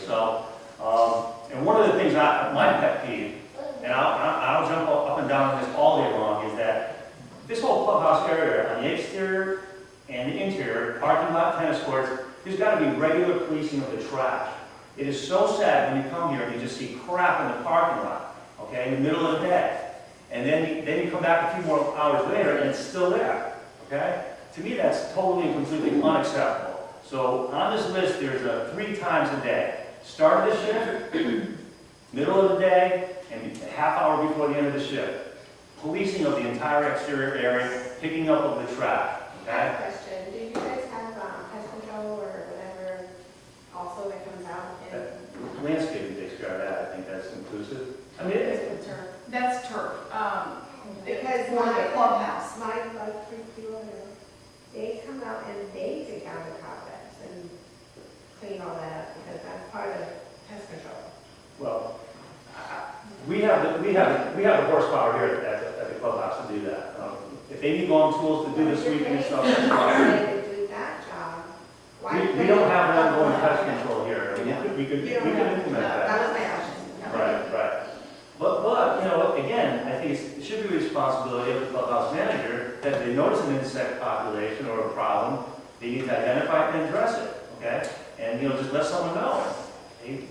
So, and one of the things, my pet peeve, and I'll jump up and down on this all day long, is that this whole clubhouse area, on the exterior and the interior, parking lot, tennis courts, there's got to be regular policing of the trash. It is so sad when you come here and you just see crap in the parking lot, okay, in the middle of the day. And then you come back a few more hours later and it's still there, okay? To me, that's totally and completely unacceptable. So on this list, there's 3 times a day. Start of the shift, middle of the day, and a half hour before the end of the shift. Policing of the entire exterior area, picking up of the trash, I have okay? a question. Do you guys have pest control or whatever also that comes out? Landscaping takes care of that. I think that's inclusive. I mean, That's turf. Because For the clubhouse. my bug free people, they come out and they take out the cobwebs and clean all that up because that's part of pest control. well, we have the horsepower here at the clubhouse to do that. If they need long tools to do the sweeping and stuff, that's fine. They do that job. We don't have an ongoing pest control here. I mean, we could implement that. That was my question. Right. But, you know, again, I think it should be the responsibility of the clubhouse manager that if they notice an insect population or a problem, they need to identify it and address it, okay? And, you know, just let someone know. Hey,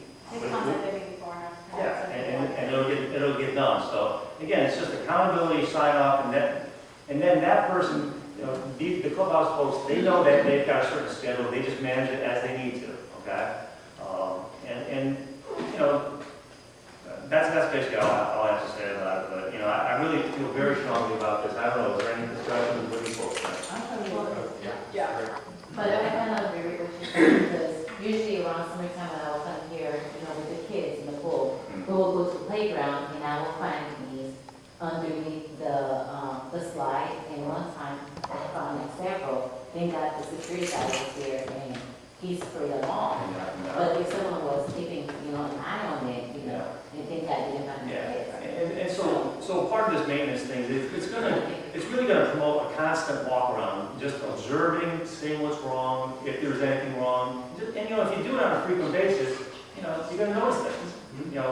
yeah, and it'll get done. So, again, it's just accountability, sign off, and then that person, you know, the clubhouse folks, they know that they've got a certain schedule, they just manage it as they need to, okay? And you know, that's basically all I have to say about it. But, you know, I really feel very strongly about this. I don't know, is there any discussion with you folks? Yeah. But I kind of agree with what you said, because usually around summertime when I will come here, you know, with the kids in the pool, we will go to the playground and I will find these underneath the slide. And one time I found like several. Thank God the security guy was there and he sprayed them all. But if someone was keeping, you know, an eye on it, you know, and think that didn't find the kids. And so part of this maintenance thing, it's really going to promote a constant walk around, just observing, seeing what's wrong, if there's anything wrong. And, you know, if you do it on a frequent basis, you know, you're going to notice things. You know,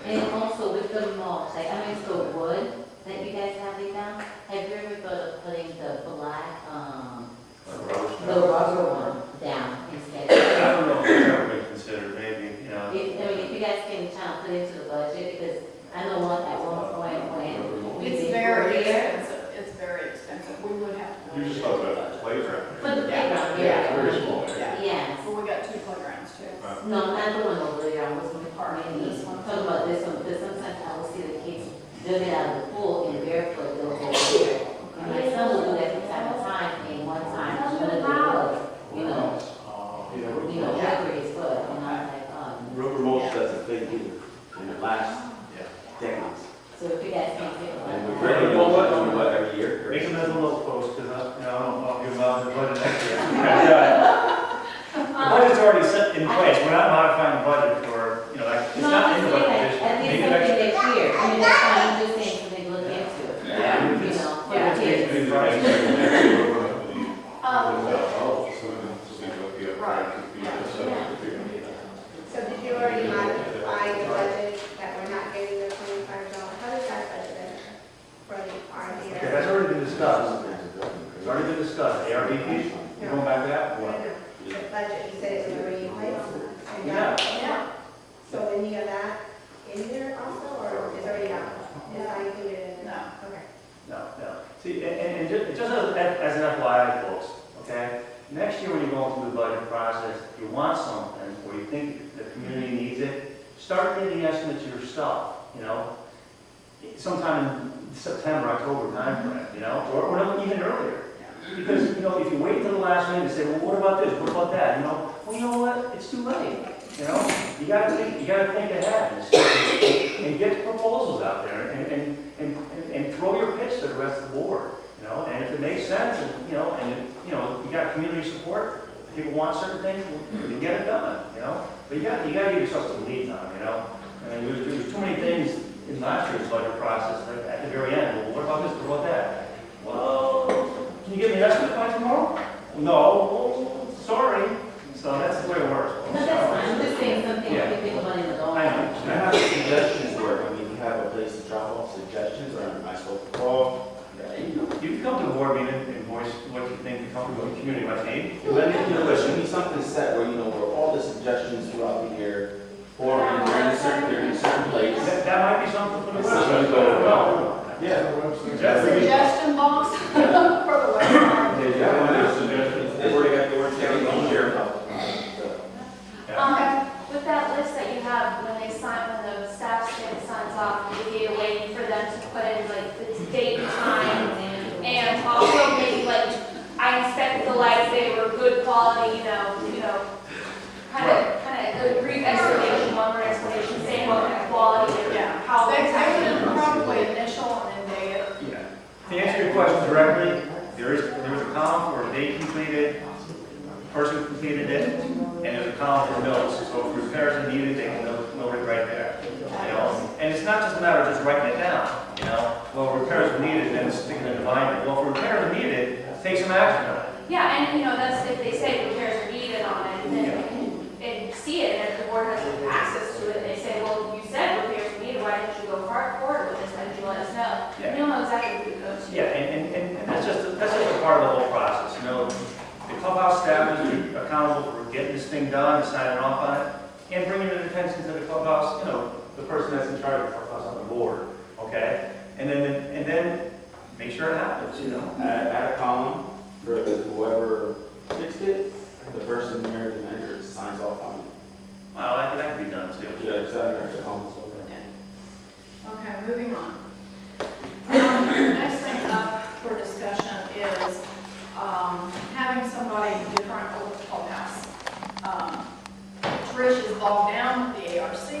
And also with the mulch, like I mean, the wood that you guys have laid down, have you ever thought of putting the black, the rubber one down instead? I don't know if it's ever been considered, maybe, you know. If you guys can kind of put into the budget, because I know at one point when we It's did very here, expensive. It's very expensive. We would have to. You just talked about the playground. for the playground, Yeah. Very small. yes. But we got 2 playgrounds too. Right. No, not the one over there, I was mainly talking about this one, because sometimes I will see the kids get out of the pool in barefoot, they'll go there. And my son will do that from time to time, and one time, one of the was, over his foot, and I was like, Rubber mulch doesn't think either, and it lasts decades. so if you guys can't get And one. we really mulch what, every year? Make them as a little post, because I don't know if you're allowed to budget next year. The budget's already set in place. We're not modifying the budget for, you know, like, it's No, not I'm in just the saying, budget. at least Maybe something next next year, I mean, that's fine, I'm just saying something to look into, Yeah, you it's- know, for yeah, the kids. Maybe price. So did you already modify the budget that we're not getting the $25? How does that budget for the RV? Okay, that's already been discussed. It's already been discussed. ARVP, you going back to that? No, What? no. The budget, you said it was already in place? Yeah. Yeah. So any of that in there also, or is already out? Is not included in? No. Okay. No. See, and just as an FYI, folks, okay? Next year when you're going through the budget process, if you want something, or you think the community needs it, start getting estimates yourself, you know? Sometime in September, October timeframe, you know, or even earlier. Because, you know, if you wait till the last minute and say, well, what about this, what about that, you know? Well, you know what, it's too late, you know? You gotta think ahead and get proposals out there and throw your pitch to the rest of the board, you know? And if it makes sense, and, you know, you got community support, people want certain things, you get it done, you know? But you gotta give yourself some lead time, you know? I mean, there's too many things in last year's budget process, like at the very end, well, what about this, what about that? Well, can you give me an estimate by tomorrow? No, well, sorry. So that's the way it works. No, that's fine, I'm just saying, the community might need. Let me, there should be something set where, where all the suggestions throughout the year, or they're in a certain place. That might be something for the Something website. to go Well, Yeah. Definitely. Suggestion box for the website. Yeah, when there's suggestions, they were taking on share. Yeah. With that list that you have, when they sign, when the staff signs off, you're waiting for them to put in like the date and time, and also maybe like, I inspected the lights, they were good quality, kind of a brief explanation, one word explanation, saying what kind of quality, Yeah. how They it's would probably initial and then date it. Yeah. To answer your question directly, there is a column for date completed, person who completed it, and there's a column for notes. So if repairs are needed, they can note it right there. And it's not just a matter of just writing it down. Well, repairs are needed, then sticking it in the binder. Well, if repairs are needed, take some action on it. Yeah, and that's if they say repairs are needed on it, then you can see it, and if the board has access to it, they say, well, you said repairs are needed, why didn't you go forward with this, why didn't you let us know? Yeah. You'll know exactly who to go to. Yeah, and that's just a part of the whole process. The clubhouse staff is accountable for getting this thing done and signing off on it, and bringing it attention to the clubhouse, the person that's in charge of the clubhouse on the board, okay? And then make sure it happens, Add a column for whoever fixed it, the person there, the manager, signs off on it. Well, that can be done too. Yeah, exactly. Okay, moving on. Next thing up for discussion is having somebody different over the clubhouse. Trish is bogged down with the ARC,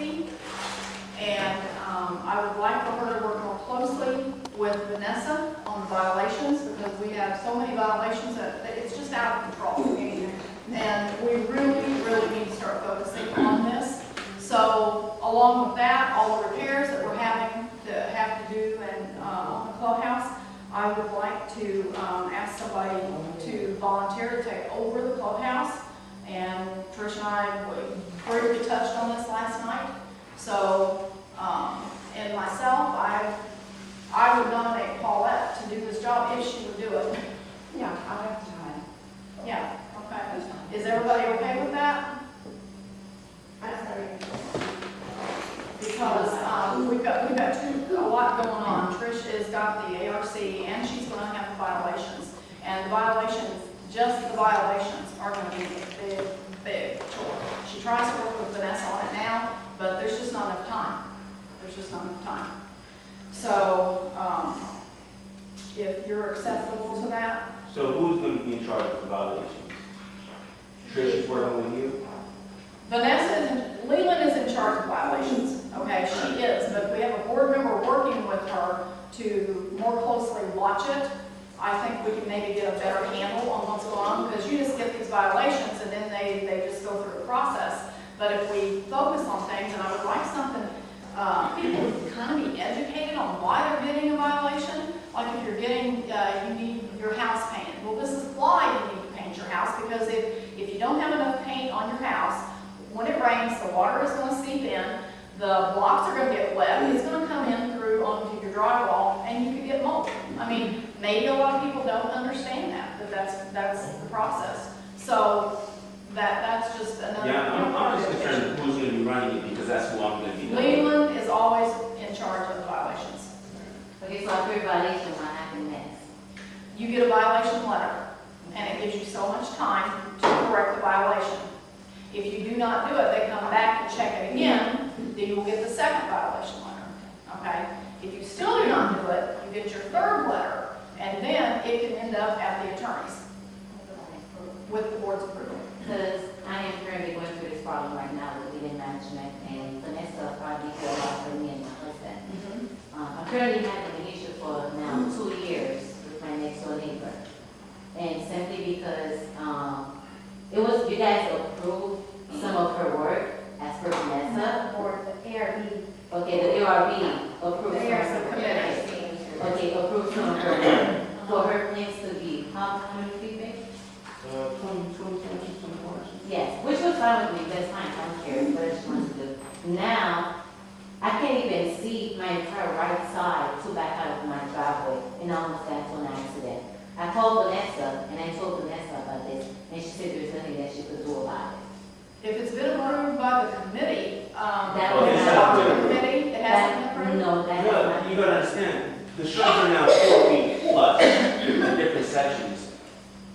and I would like for her to work more closely with Vanessa on violations, because we have so many violations that it's just out of control. And we really need to start focusing on this. So along with that, all the repairs that we're having to have to do on the clubhouse, I would like to ask somebody to volunteer to take over the clubhouse. And Trish and I briefly touched on this last night. So, and myself, I would nominate Paulette to do this job if she would do it. Yeah, I'll have time. Yeah, okay. Is everybody okay with that? I'm sorry. Because we've got a lot going on. Trish has got the ARC, and she's going to have the violations. And the violations, just the violations, are going to be a big chore. She tries to work with Vanessa on it now, but there's just not enough time. There's just not enough time. So, if you're acceptable to that, So who's going to be in charge of the violations? Trish is working with you? Leland is in charge of violations, okay, she is, but we have a board member working with her to more closely watch it. I think we can maybe get a better handle on what's going on, because you just get these violations and then they just go through the process. But if we focus on things, and I would like something, people would kind of be educated on why they're getting a violation. Like if you're getting, you need your house painted. Well, this is why you need to paint your house, because if you don't have enough paint on your house, when it rains, the water is going to seep in, the blocks are going to get wet, it's going to come in through onto your drywall, and you could get mold. I mean, maybe a lot of people don't understand that, but that's the process. So that's just another. Yeah, I'm just concerned who's going to be running it, because that's who I'm going to be. Leland is always in charge of the violations. Okay, so after violation, what happened next? You get a violation letter, and it gives you so much time to correct the violation. If you do not do it, they come back and check it again, then you will get the second violation letter, okay? If you still do not do it, you get your third letter, and then it can end up at the attorney's with the board's approval. Because I am currently going through this problem right now with leading management, and Vanessa probably could offer me and my husband. I'm currently having an issue for now 2 years with my next door neighbor. And simply because it was, you guys approved some of her work as per Vanessa. Or the ARB. Okay, the ARB approved some There's of some her work. committees. Okay, approved some of her work. For her plans to be, how many feet? 20. Yes, which was fine with me, that's fine, I don't care, what I just wanted to do. Now, I can't even see my entire right side to back out of my driveway, and I almost got into an accident. I called Vanessa, and I told Vanessa about this, and she said there's nothing that she could do about it. If it's been approved by the committee, That was it's not up to the approved. committee, it hasn't been approved? No, that is No, not. you gotta understand, the shrubs are now 4 feet plus in different sections.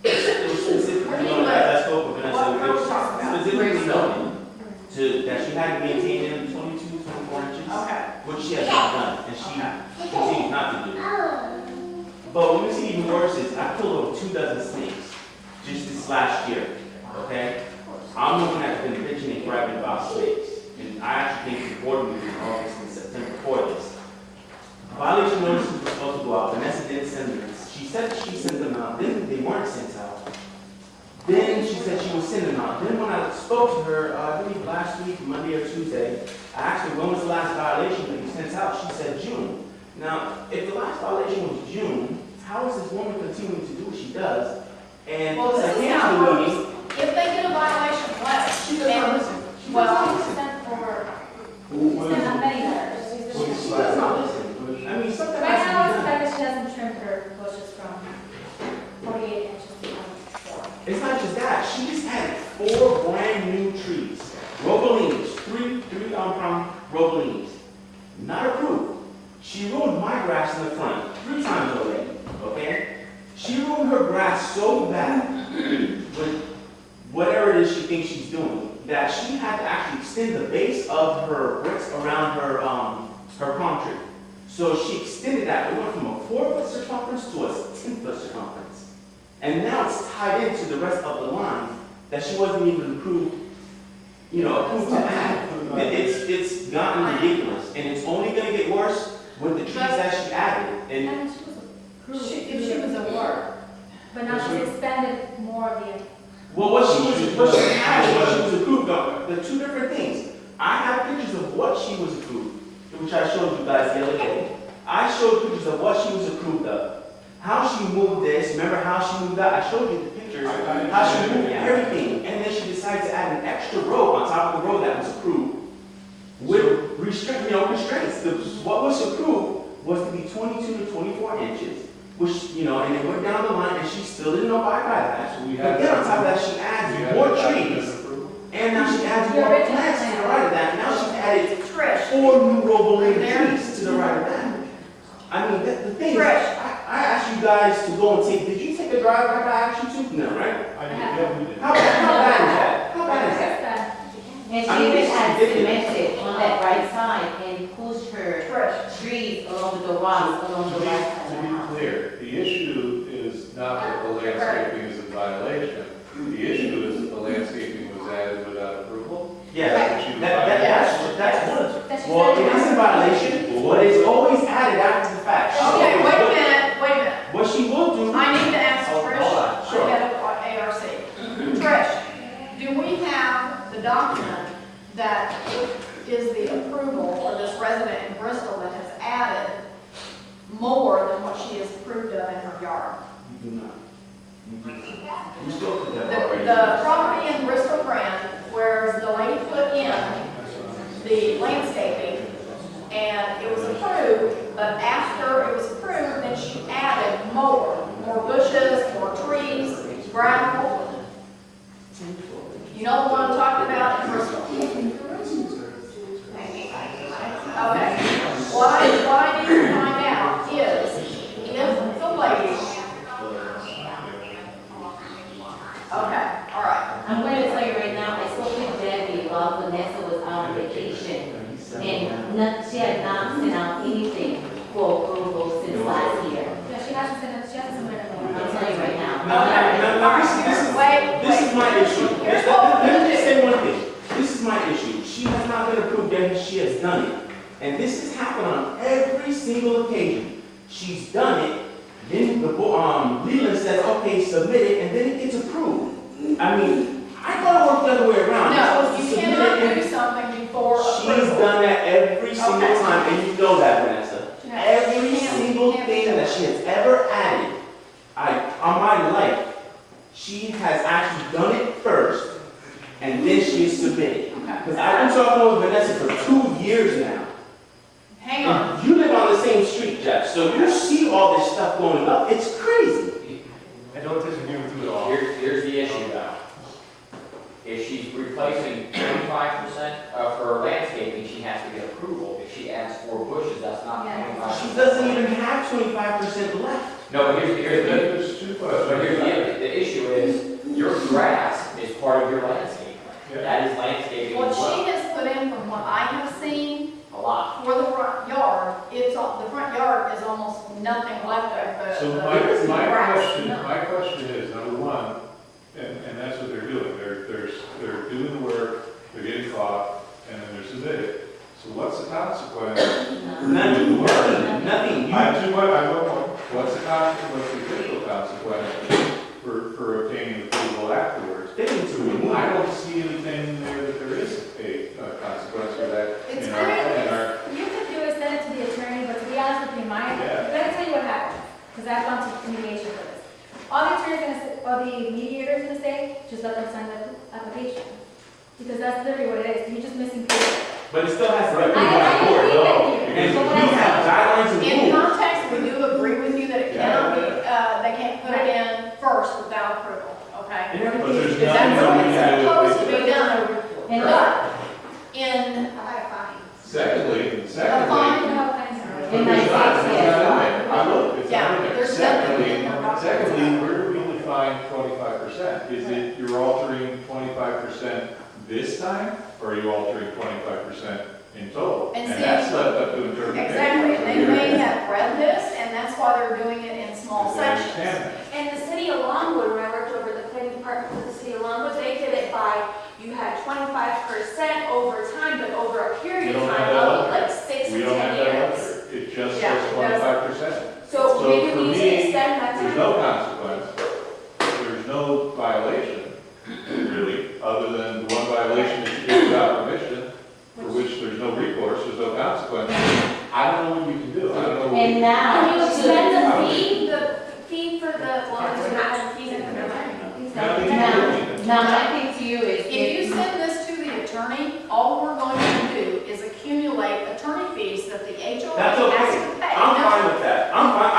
It was specifically, What do you you know, mean? I spoke with Vanessa, What it are we was talking about? specifically noted that she had to maintain them 22, 24 inches, Okay. which she has not done, and she continues not to do. But what makes it even worse is I killed over 24 snakes just this last year, okay? I'm looking at the convention and grabbing about snakes, and I actually came to the board meeting in August and September for this. Violation notices were supposed to go out, Vanessa didn't send them. She said she sent them out, then they weren't sent out. Then she said she would send them out. Then when I spoke to her, I believe last week, Monday or Tuesday, I asked her when was the last violation that you sent out. She said June. Now, if the last violation was June, how is this woman continuing to do what she does? And Well, this I is came how to it the works. meeting. If they get a violation letter, She does not listen. She does well, not listen. Sent for, She sent out many letters. does not listen. I mean, something Right has to now, be it's done. the fact that she hasn't trimmed her bushes from 48 inches to 24. It's not just that. She just added 4 brand new trees. Robelines, three pound Robelines. Not approved. She ruined my grass in the front 3 times already, okay? She ruined her grass so bad with whatever it is she thinks she's doing, that she had to actually extend the base of her bricks around her palm tree. So she extended that. It went from a 4-foot circumference to a 10-foot circumference. And now it's tied into the rest of the line that she wasn't even approved to add. It's gotten ridiculous, and it's only gonna get worse with the trees that she added. And And she was approved. if she was at work, But now she's expanded more of the, well, what she added, what she was approved of, they're 2 different things. I have pictures of what she was approved, which I showed you guys the other day. I showed pictures of what she was approved of. How she moved this, remember how she moved that? I showed you the pictures, how she moved everything. And then she decided to add an extra row on top of the row that was approved with restraints. What was approved was to be 22 to 24 inches, which, and it went down the line, and she still didn't abide by that. So we But have then on top of that. that, she adds more trees, and now she adds The more original plants to the plan. right of that. Now she's added Trish, 4 new Roboline There. trees to the right of that. I mean, the thing is, Trish. I asked you guys to go and did you take a drive like I asked you to? No, right? I did, yeah, we did. How bad is that? How bad is that? it's bad. And I she mean, even it's had ridiculous. cemented on that right side and pushed her Trish. trees along the rocks along the right side To of the be house. clear, the issue is not that the landscaping is in violation. The issue is that the landscaping was added without approval. Yeah, That's what you that's one of them. That she Well, said- it is in violation, but it's always added after the fact. Okay, wait a minute. What she will do. I need to ask Oh, Trish, hold on, sure. head of ARC. Trish, do we have the document that is the approval for this resident in Bristol that has added more than what she has approved of in her yard? You do not. You do not. You still put that The already. property in Bristol Brand, where the lady put in the landscaping, and it was approved, but after it was approved, then she added more bushes, more trees, gravel. You know the one I'm talking about in Bristol? Okay. What I need to find out is if the lady. Okay, all right. I'm going to tell you right now, I spoke with Debbie while Vanessa was out on vacation. And she had not sent out anything for approval since last year. Yeah, she hasn't submitted I'm more. telling you right now. Now, this is my issue. Here's what we're Let gonna me just do. say one thing. This is my issue. She has not been approved yet, she has done it. And this has happened on every single occasion. She's done it, then the Leland says, okay, submit it, and then it gets approved. I mean, I thought it worked the other way around. No, You're you supposed to submit cannot it, do and something before she's approval. done that every single Okay. time, and you know that, Vanessa. Every You can't- single you can't thing do that that. she has ever added, on my life, she has actually done it first, and then she is submitted. Okay. Because I've been talking with Vanessa for 2 years now. Hang on. And you live on the same street, Jeff, so you see all this stuff going up. It's crazy. no attention given to it all. Here's the issue though. If she's replacing 25% of her landscaping, she has to get approval. If she adds 4 bushes, that's not Yeah. 25%. She doesn't even have 25% left. No, but There's two but questions. the issue is, your grass is part of your landscaping. Yeah. That is landscaping What as she well. has put in, from what I have seen, A lot. for the front yard, the front yard is almost nothing left of So the my grass. question is, number one, and that's what they're doing, they're doing the work, they're getting caught, and then they're submitted. So what's the consequence? Nothing. Nothing. I have two, I have one more. What's the consequence, the official consequence for obtaining approval afterwards? They need to remove I it. don't see anything there that there is a consequence for that It's in our, You could do is send it to the attorney, but to be honest with you, Yeah. let me tell you what happened, because I've gone to mediation for this. All the attorney's gonna say, or the mediator's gonna say, just let them sign the application. Because that's literally what it is, you're just missing paper. But it still has to be I approved by the board. agree with you. And But we what I have said- guidelines and In rules. context, we do agree with you that it cannot be, Yeah. they can't put it in first without approval, okay? And but everything there's is Because nothing that's that what we it's can do. supposed to be done. And But in, I got a fine. Secondly, a fine, In But there's not, my it's case, not in yes. there. I look, it's Yeah, not in there. there's nothing in there about that. Secondly, where do we define 25%? Is it you're altering 25% this time, or are you altering 25% in total? And And see- that's left up to interpretation. exactly, So they you're- may have read this, and that's why they're doing it in small They sections. understand that. And the city of Longwood, when I worked over the planning department for the city of Longwood, they did it by, you had 25% over time, but over a We period of don't have time that of luxury. like 6 We to don't 10 have that years. luxury. It just Yeah, says it 25%. So So maybe for we need to me, extend that There's time. no consequence. There's no violation, really, other than the one violation that you did without permission, for which there's no recourse, there's no consequence. I don't know what you can do. I don't know. what And you- now, Can you to- extend the fee for the, well, it's not the fees in the Nothing you can do. now my thing to you is, If you send this to the attorney, all we're going to do is accumulate attorney fees that the HOA That's has okay. to pay. I'm fine with that. I'm fine.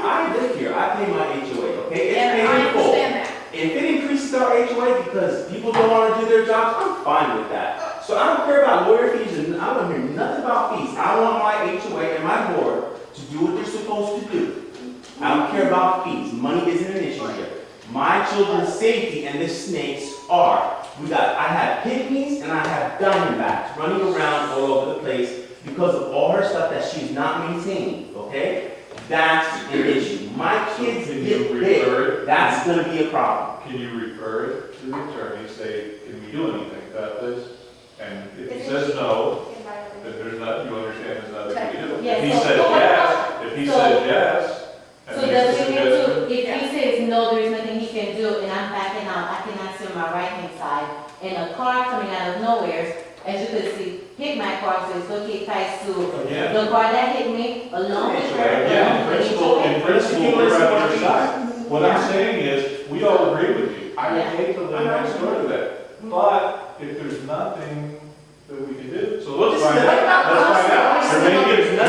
I live here. I pay my HOA, okay? It's And paid I in full. understand that. If it increases our HOA because people don't want to do their jobs, I'm fine with that. So I don't care about lawyer fees, and I don't hear nothing about fees. I want my HOA and my board to do what they're supposed to do. I don't care about fees. Money isn't an issue here. My children's safety and the snakes are. I have pygmies and I have diamondbacks running around all over the place because of all her stuff that she's not maintaining, okay? That's an issue. My kids Can you get refer big, it? that's gonna be a problem. Can you refer it to the attorney, say, can we do anything about this? And if he says no, then there's not, you understand there's nothing we can do. Yeah, If he so- says yes, if he so- says yes, so and makes does a it mean suggestion, to, if he says no, there is nothing he can do, and I'm backing out, I cannot see on my right hand side, and a car coming out of nowhere, as you can see, hit my car, so it's okay, ties to again, the car that hit me, along with her. yeah, along with in HOA. principle, we're on your side. What I'm saying is, we all agree with you. I would Yeah. hate to live next door to that. But if there's nothing that we can do, so Well, let's this is find the- out. Let's find out.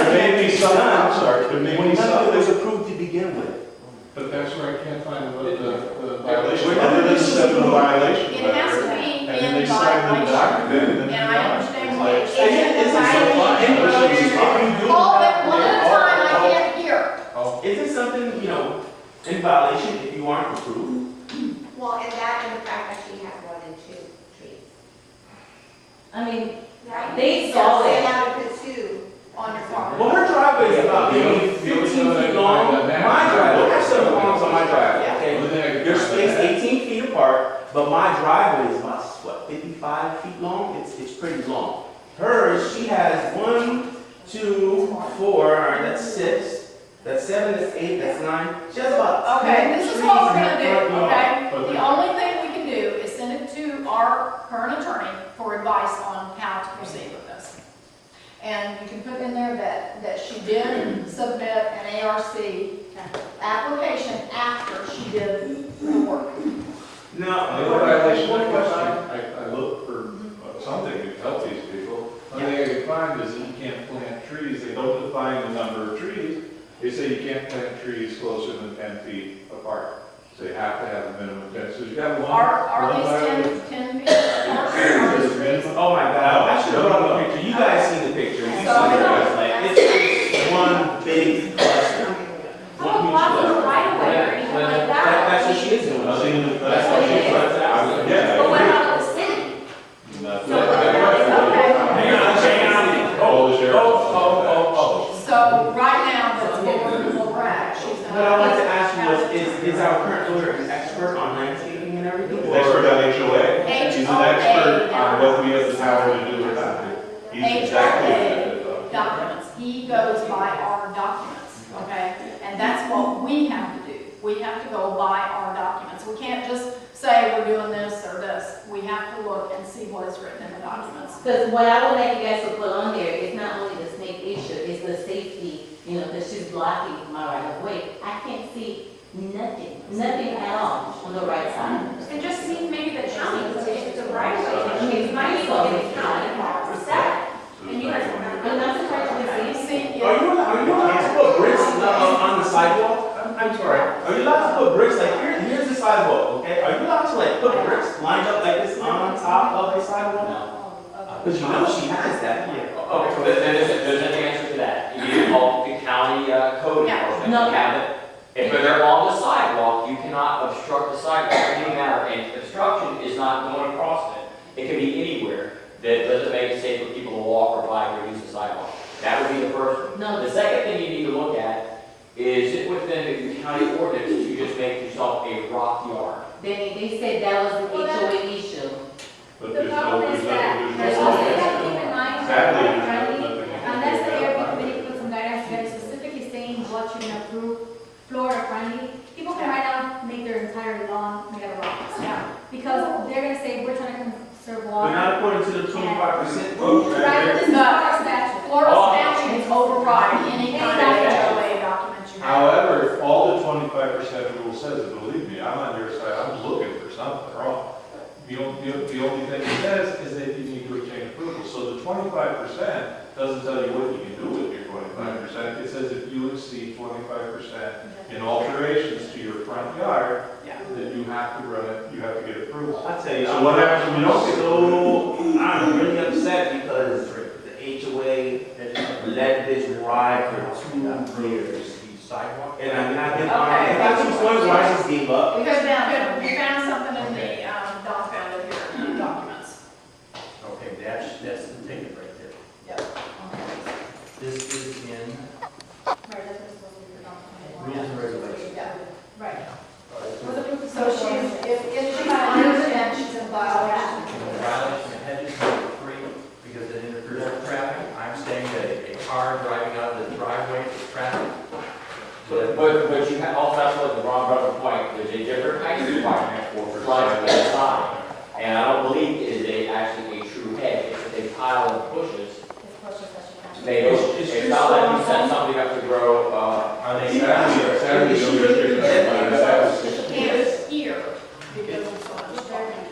There may be some, I'm sorry, there may When be nothing was something, approved to begin with. but that's where I can't find what the violation, We're other than the violation It has to letter. be And then in they sign the violation. document, and then And you're I on. understand It's what like, you're saying. Is it something in violation if you do? Call them one at a time, I can't hear. oh, Is it something, in violation if you aren't approved? Well, and that and the fact that she has more than 2 trees. I mean, Right? they saw So it. now it's 2. On your farm. Well, her driveway is about The only- maybe the only 15 time I feet can long. find that My now- driveway, I have several homes on my driveway, Yeah. okay? Only thing I can They're find spaced that- 18 feet apart, but my driveway is about, 55 feet long? It's pretty long. Hers, she has 1, 2, 4, all right, that's 6. That's 7, that's 8, that's 9. She has about 10 Okay, this is trees what we're in her gonna do, front yard. okay? But The the- only thing we can do is send it to our current attorney for advice on how to proceed with this. And you can put in there that she did submit an ARC application after she did the work. No. The other violation, I look for something to help these people. One thing I can find is that you can't plant trees, they don't define the number of trees. They say you can't plant trees closer than 10 feet apart. So you have to have a minimum 10, so you got one. Are one these violation. 10 feet apart? Are these trees? Oh my God, I should have brought the picture. You guys seen the picture. You seen it. Like, it's one big cluster. How about blocking the right of way or anything like that? That's what she is doing. That's what she tries to ask. Yeah. But what about the city? Hang on. Oh, the sheriff. So right now, that's where we're at. She's gonna. What I wanted to ask you was, is our current lawyer an expert on landscaping and everything? He's an expert on HOA. He's an expert on what we have the power to do or not do. He's exactly what it is. Documents. He goes by our documents, okay? And that's what we have to do. We have to go by our documents. We can't just say we're doing this or this. We have to look and see what is written in the documents. Because what I would like you guys to put on there is not only the snake issue, it's the safety, you know, because she's blocking my right of way. I can't see nothing at all on the right side. And just see maybe the county, because if it's a right of way, it might be like the county for that. And you guys don't have. I'm not surprised to see. Are you allowed to put bricks on the sidewalk? I'm sorry. Are you allowed to put bricks like here's the sidewalk, okay? Are you allowed to like put bricks lined up like this on top of the sidewalk? Because you know she has that. Yeah. Okay, so there's an answer to that. You need to call the county code enforcement. No. Have it. If they're on the sidewalk, you cannot obstruct the sidewalk. It doesn't matter, and obstruction is not going across it. It can be anywhere that doesn't make it safe for people to walk or bike or use the sidewalk. That would be the first one. No. The second thing you need to look at is it within the county ordinance to just make yourself a rock yard. They said that was an HOA issue. But The there's no, problem there's is that, nothing, there's there's also, you no. have to keep in mind, Sadly, that there's friendly, nothing. unless the ARB committee puts some guidance that is specifically saying what you can approve, Florida friendly, people can right now make their entire lawn made out of rocks. Yeah. Because they're gonna say, we're trying to conserve But water. not according to the 25%. Right, but this is Florida statute. Florida statutes override any kind of HOA document you have. However, if all the 25% rule says, and believe me, I'm on your side, I'm looking for something wrong. The only thing it says is that you need to obtain approval. So the 25% doesn't tell you what you can do with your 25%. It says if you exceed 25% in alterations to your front yard, Yeah. then you have to run it, you have to get approval. I tell you, So what happens when you don't get so I'm really upset because the HOA let this ride for 2 years. Sidewalk? And I mean, I've been Okay. it got to the point where I just gave up. We found something in the, Don found it here, in the documents. Okay, that's the ticket right there. Yep. This is in Right, that's what it's supposed to be for rules and regulations. Yeah. Right. Was approved So if she's under, then she's in violation. Violation of hedges number 3, because it interferes with traffic. I'm saying that a car driving out of the driveway to traffic. But you also have to look at the Ron Brother point, there's a different height requirement for frontage and the side. And I don't believe it is actually a true hedge, it's a pile of bushes. It's supposed to It's not like you set something up to grow, Are they? Saturday, Is she don't really restrict dead? that. She can't hear because of so much traffic.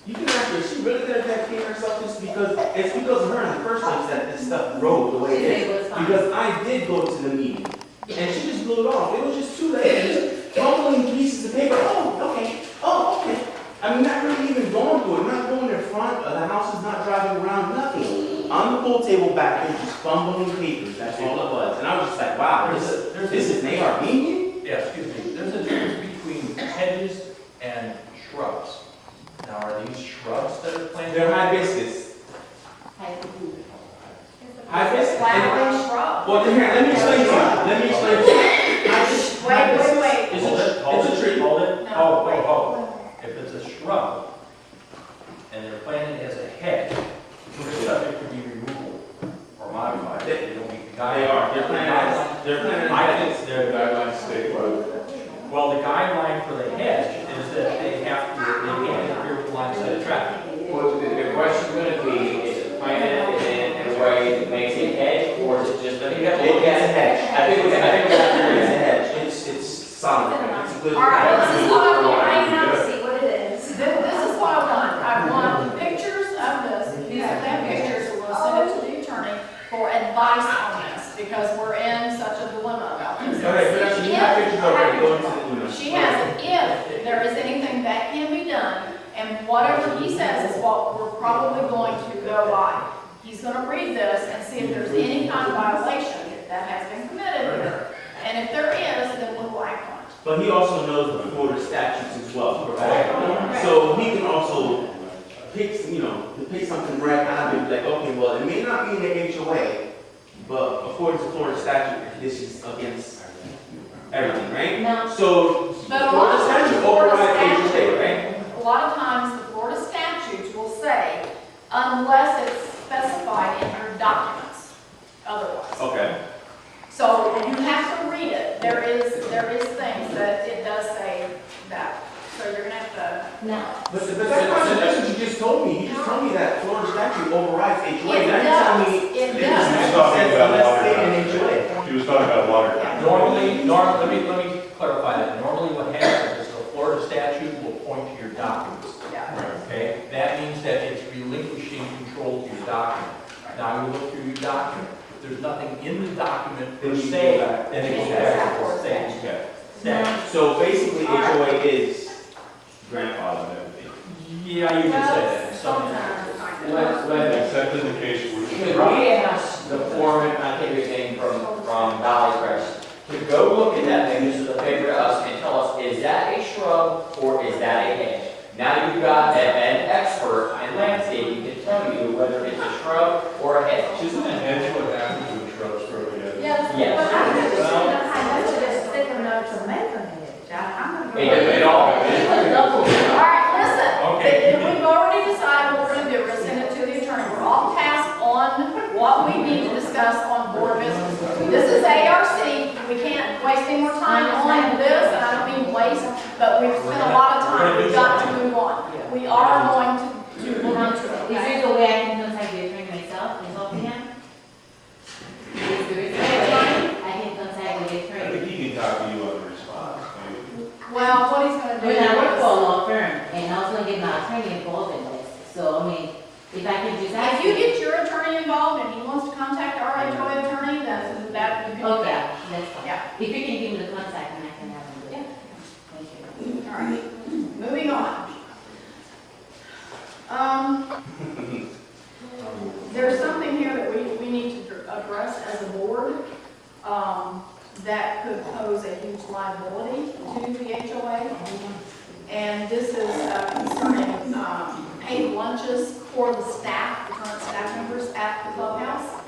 You can ask her, is she really gonna dedicate herself to this? Because it's because of her in the first place that this stuff rode the way it is. Because I did go to the meeting, and she just blew it off. It was just 2 ladies fumbling pieces of paper. Oh, okay. I mean, not really even going through it, not going in front. The house is not driving around, nothing. On the pool table back there, just fumbling papers. That's all it was. And I was just like, wow, this is an ARB meeting? Yeah, excuse me, there's a difference between hedges and shrubs. Now, are these shrubs that are planted? They're hibiscus. Hibiscus. Flowering shrub. Well, then here, let me explain to you. Wait. Hold It's a tree. Hold it. No. Oh. If it's a shrub, and they're planted as a hedge, they're subject to be removable or modified. They don't meet the They guidelines. are. They're planted. I think The guidelines state what? well, the guideline for the hedge is that they can't interfere with the line of sight of traffic. well, the question's gonna be, is it planted in a way that makes it hedge, or is it just, I think we have to look It's a at it. hedge. I think we have to It's a hedge. It's solid. It's a good. All right, This is what I now see what it is. This is what I want. I want pictures of this. If you have pictures, we'll send it to the attorney for advice on this, because we're in such a dilemma about this. Okay, but actually, you have pictures already. Go into the email. She has an if there is anything that can be done, and whatever he says is what we're probably going to go by. He's gonna read this and see if there's any kind of violation that has been committed here. And if there is, then we'll act on it. But he also knows the Florida statutes as well, correct? So he can also pick something right out of it, like, okay, well, it may not be in the HOA, but according to Florida statute, this is against everything, right? No. So But a lot Florida of times, statute Florida overrides HOA, statute, right? a lot of times, the Florida statutes will say, unless it's specified in your documents, otherwise. Okay. So you have to read it. There is things that it does say that. So you're gonna have to. No. But that's what you just told me. You just told me that Florida statute overrides HOA. It Now you does. tell me It this does. statute Talking says about let's water stay in tax. HOA. She was talking about water tax. Normally, let me clarify that. Normally what happens is the Florida statute will point to your documents. Yeah. Okay? That means that it's relinquishing control to your document. Now you look through your document. If there's nothing in the document per Then you se, go back. then it goes It's back to back the to state. Okay. Statute. So basically HOA is grandfather and everything. Yeah, you can say that. Well, Some- sometimes. Except in the case where Could we ask the foreman, I think his name from Valley Crest, to go look at that thing, this is a favor to us, and tell us, is that a shrub or is that a hedge? Now you've got an expert in landscaping to tell you whether it's a shrub or a hedge. isn't a hedge what happens when shrubs grow together? Yes. Yes. But I'm not just saying that I know just stick them out to make them hedge. I'm gonna. It all. All right, listen. Okay. If we've already decided what we're gonna do, we're gonna send it to the attorney. We're off task on what we need to discuss on board business. This is ARC. We can't waste any more time on this, and I don't mean waste, but we've spent a lot of time. We've got to move on. We are going to look into it. Is Okay? there a way I can contact the attorney myself and talk to him? Is there a way I can contact the I attorney? think he can talk to you on the response, maybe. Well, what he's gonna do I mean, I work for a is, law firm, and I was gonna get my attorney involved in this, so, I mean, if I could just ask. if you get your attorney involved and he wants to contact our HOA attorney, then that you can do Okay, that. that's fine. Yeah. If you can give me the contact, then I can have him do it. Thank you. All right, moving on. There's something here that we need to address as a board, that could pose a huge liability to the HOA. And this is concerning, paid lunches for the staff, the current staff members at the clubhouse.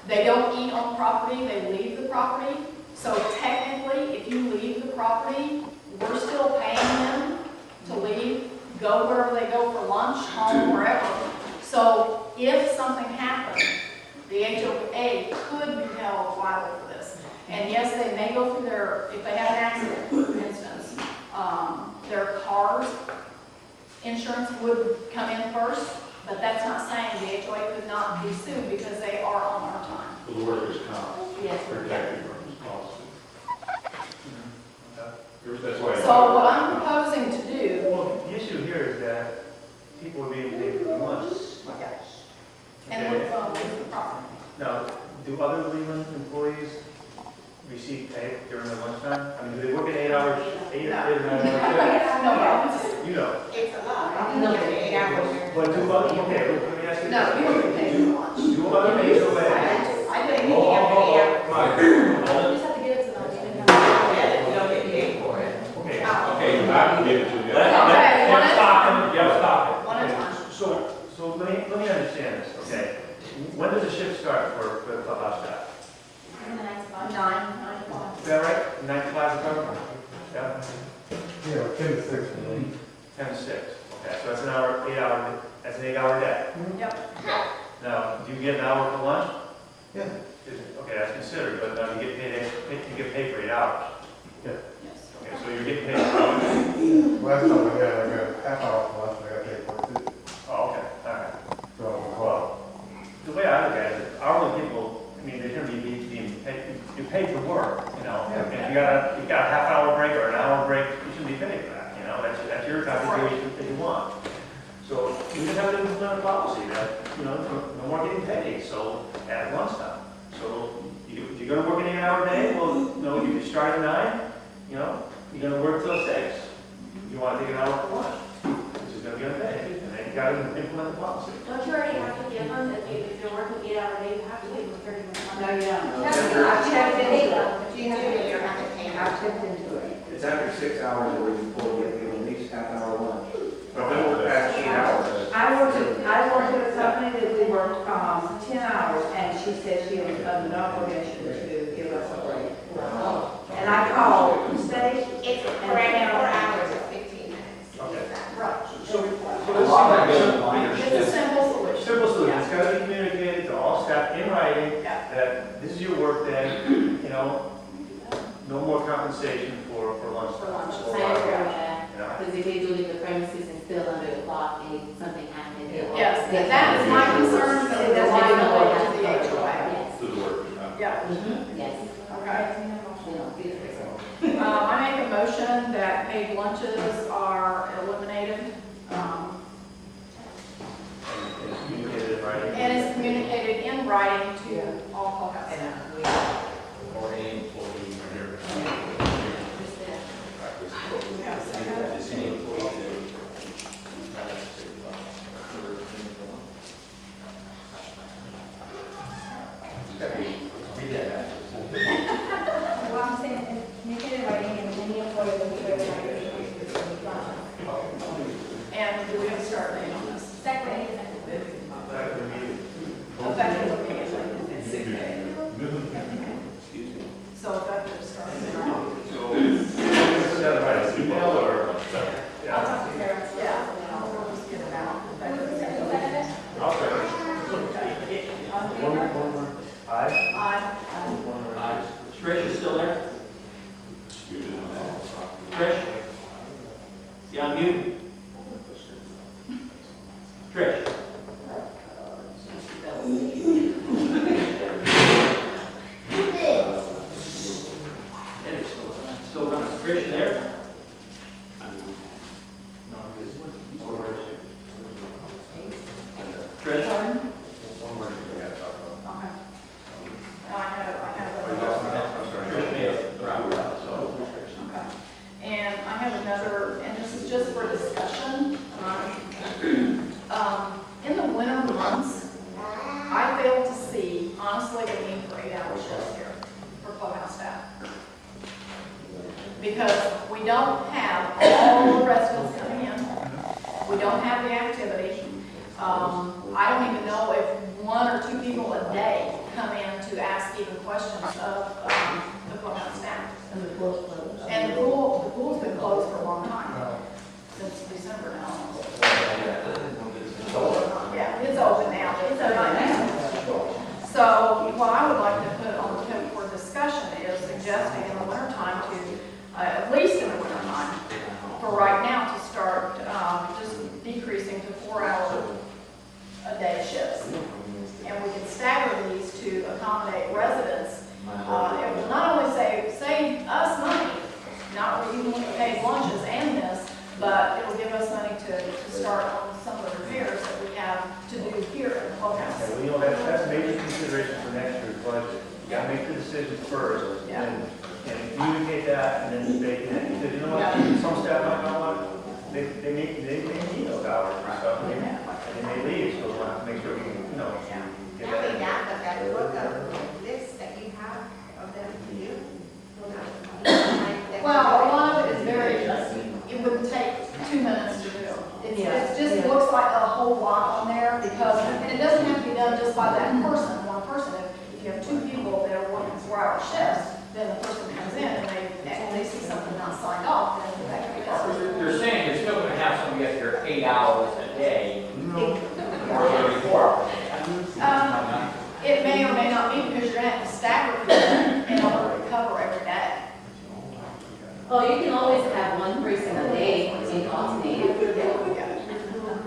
They don't eat on property, they leave the property. So technically, if you leave the property, we're still paying them to leave, go wherever they go for lunch, home, wherever. So if something happened, the HOA could be held liable for this. And yes, they may go through if they have an accident, for instance, their car's insurance would come in first, but that's not saying the HOA could not be sued because they are on our time. For the workers' comp, Yes. protecting from this policy. That's why. So what I'm proposing to do, Well, the issue here is that people are being paid for lunch. and we're going to leave the property. Now, do other Leland employees receive pay during their lunchtime? I mean, do they work at 8 hours, 8 or 9 hours? No, You know. It's a lot. No. But do other, okay, let me ask you. no, you don't get paid for lunch. Do other HOA? I did. Come on. You just have to give it to them. You didn't have to- You don't get paid for it. Okay. Okay, I can give it to you. Okay, one at a stop time. him, yeah, stop him. One at a time. So let me understand this, okay? When does the shift start for the clubhouse staff? Nine o'clock. Is that right? 9 to 5 or something? Yeah, Yeah, 10 to 6. 10 to 6. Okay, so that's an hour, 8 hour, that's an 8 hour day. Yep. Now, do you get an hour for lunch? Yeah. Okay, that's considered, but now you get paid for 8 hours. Yes. Okay, so you're getting paid for hours. Last time I got a half hour for lunch, I got paid for it too. Oh, okay, all right. So, Well, the way I look at it, hourly people, I mean, they're gonna be being paid, you're paid for work, you know? Yeah. And if you've got a half hour break or an hour break, you shouldn't be paid for that, you know? That's your time to do what you want. So we just have to implement a policy that, you know, no more getting paid, so at lunchtime. So you're gonna work an 8 hour day, well, you know, you can start at 9, you know? you're gonna work till 6. You wanna take an hour for lunch, which is gonna be unpaid, and then you gotta implement the policy. Don't you already have to give them, if you're working 8-hour day, you have to give them 30 minutes? No, you don't. I've checked it. You have to, you're not gonna pay, I've checked into it. It's after 6 hours that we can pull, get at least half-hour lunch. But if they work past 8 hours, I worked at a company that we worked 10 hours, and she said she was under no obligation to give us a break. And I called, say, It's for every 4 hours, it's 15 minutes. Okay. Right. So A lot of that goes in minor It's a shifts. simple solution. simple solution, it's gotta be communicated to all staff in writing, Yeah. that this is your work day, you know, no more compensation for lunch. For lunch. Or, I agree with that. you know. Because if they do leave the premises and still under the clock and something happened. Yes, that is my concern, because it doesn't even go to the HOA. Yes. To the work. Yeah, Yes. okay. We don't do this. I make a motion that paid lunches are eliminated, And communicated in writing. and is communicated in writing to all clubhouse staff. Or any employee here. We have a second. Just any employee Read that back. Well, I'm saying, make it in writing and any employee will be able to. And do we have a start date on this? Second. Back to the meeting. Effective immediately. So effective start date. Is that right, email or? I'll talk to parents, yeah. We'll just get it out. I'll second. On One favor? more. Aye. Aye. Trish is still there? Trish? You on mute? Trish? It's still running. Trish there? Trish? Okay. Oh, I have you lost me. I'm sorry. Trish may have dropped out, so. Okay. And I have another, and this is just for discussion. In the winter months, I fail to see, honestly, the need for 8-hour shifts here for clubhouse staff. Because we don't have all the residents coming in. We don't have the activity. I don't even know if 1 or 2 people a day come in to ask even questions of the clubhouse staff. And the pool's closed. And the pool's been closed for a long time, since December now. Yeah, it's open now, it's open now. So what I would like to put on the table for discussion is suggesting in the wintertime to, at least in the wintertime, for right now, to start just decreasing to 4-hour-a-day shifts. And we can stagger these to accommodate residents. It will not only save us money, not even with the paid lunches and this, but it'll give us money to start on some of the repairs that we have to do here in the clubhouse. Okay, well, you know, that's major consideration for next year's budget. You gotta make the decision first, Yeah. and communicate that, and then they can, because you know what, some staff might not want, they may need those hours and stuff, and they may leave, so we'll have to make sure we can, you know, Yeah. get Not only that. that, but that book of list that you have of them to do. will not- Well, a lot of it is very, it would take 2 minutes to do. It just looks like a whole lot on there because, and it doesn't have to be done just by that person, one person. If you have 2 people that are working 4-hour shifts, then the person comes in and they see something not signed off, then that can be done. You're saying you're still gonna have somebody up here 8 hours a day, or 34 hours a day. It may or may not be because you're gonna have to stagger people in order to cover every day. Oh, you can always have one person a day in alternating.